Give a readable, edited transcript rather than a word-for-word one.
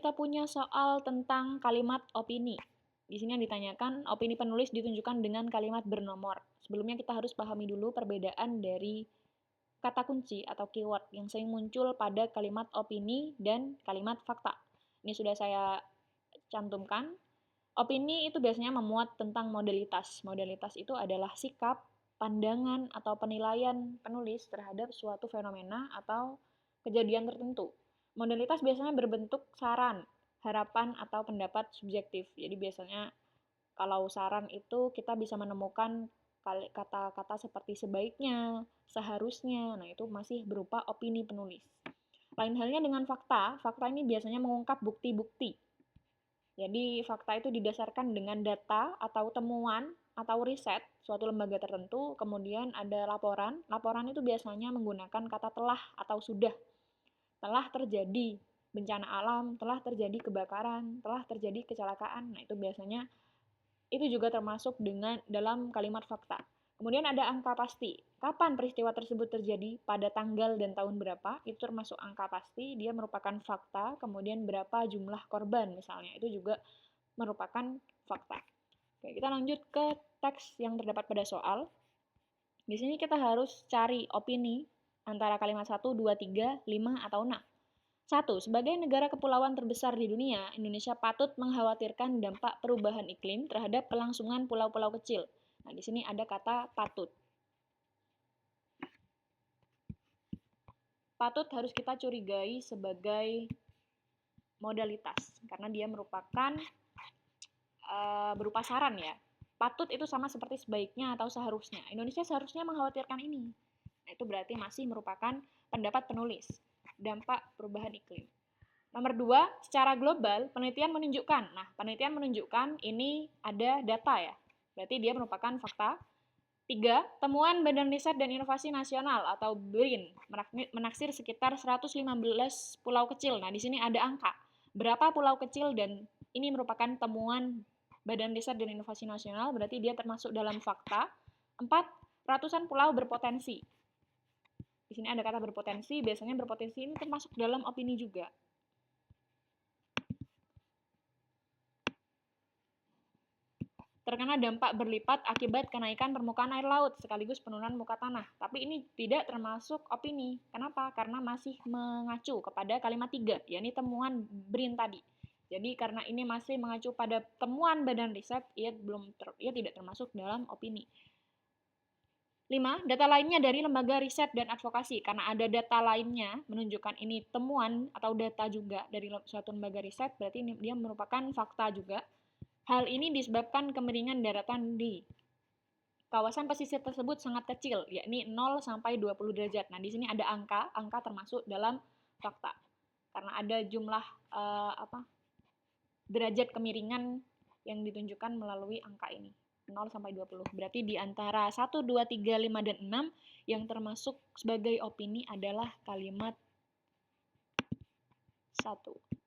kita punya soal tentang kalimat opini. Di sini yang ditanyakan, opini penulis ditunjukkan dengan kalimat bernomor. Sebelumnya kita harus pahami dulu perbedaan dari kata kunci atau keyword yang sering muncul pada kalimat opini dan kalimat fakta. Ini sudah saya cantumkan. Opini itu biasanya memuat tentang modalitas. Modalitas itu adalah sikap, pandangan, atau penilaian penulis terhadap suatu fenomena atau kejadian tertentu. Modalitas biasanya berbentuk saran, harapan, atau pendapat subjektif. Jadi biasanya kalau saran itu kita bisa menemukan kata-kata seperti sebaiknya, seharusnya. Nah, itu masih berupa opini penulis. Lain halnya dengan fakta. Fakta ini biasanya mengungkap bukti-bukti. Jadi fakta itu didasarkan dengan data atau temuan atau riset suatu lembaga tertentu, kemudian ada laporan. Laporan itu biasanya menggunakan kata telah atau sudah. Telah terjadi bencana alam, telah terjadi kebakaran, telah terjadi kecelakaan. Nah, itu biasanya itu juga termasuk dengan dalam kalimat fakta. Kemudian ada angka pasti. Kapan peristiwa tersebut terjadi, pada tanggal dan tahun berapa, itu termasuk angka pasti, dia merupakan fakta. Kemudian berapa jumlah korban misalnya, itu juga merupakan fakta. Oke, kita lanjut ke teks yang terdapat pada soal. Di sini kita harus cari opini antara kalimat 1, 2, 3, 5, atau 6. 1. Sebagai negara kepulauan terbesar di dunia, Indonesia patut mengkhawatirkan dampak perubahan iklim terhadap kelangsungan pulau-pulau kecil. Nah, di sini ada kata patut. Patut harus kita curigai sebagai modalitas, karena dia merupakan berupa saran ya. Patut itu sama seperti sebaiknya atau seharusnya. Indonesia seharusnya mengkhawatirkan ini. Nah, itu berarti masih merupakan pendapat penulis. Dampak perubahan iklim. Nomor 2, secara global, penelitian menunjukkan. Nah, penelitian menunjukkan ini ada data ya. Berarti dia merupakan fakta. 3, temuan Badan Riset dan Inovasi Nasional atau BRIN menaksir sekitar 115 pulau kecil. Nah, di sini ada angka. Berapa pulau kecil dan ini merupakan temuan Badan Riset dan Inovasi Nasional, berarti dia termasuk dalam fakta. 4, ratusan pulau berpotensi. Di sini ada kata berpotensi, biasanya berpotensi ini termasuk dalam opini juga. Terkena dampak berlipat akibat kenaikan permukaan air laut sekaligus penurunan muka tanah. Tapi ini tidak termasuk opini. Kenapa? Karena masih mengacu kepada kalimat 3, yakni temuan BRIN tadi. Jadi karena ini masih mengacu pada temuan badan riset, ia tidak termasuk dalam opini. 5. Data lainnya dari lembaga riset dan advokasi. Karena ada data lainnya menunjukkan ini temuan atau data juga dari suatu lembaga riset, berarti ini dia merupakan fakta juga. Hal ini disebabkan kemiringan daratan di kawasan pesisir tersebut sangat kecil, yakni 0 sampai 20 derajat. Nah, di sini ada angka termasuk dalam fakta. Karena ada jumlah derajat kemiringan yang ditunjukkan melalui angka ini. 0 sampai 20. Berarti di antara 1, 2, 3, 5, dan 6 yang termasuk sebagai opini adalah kalimat 1.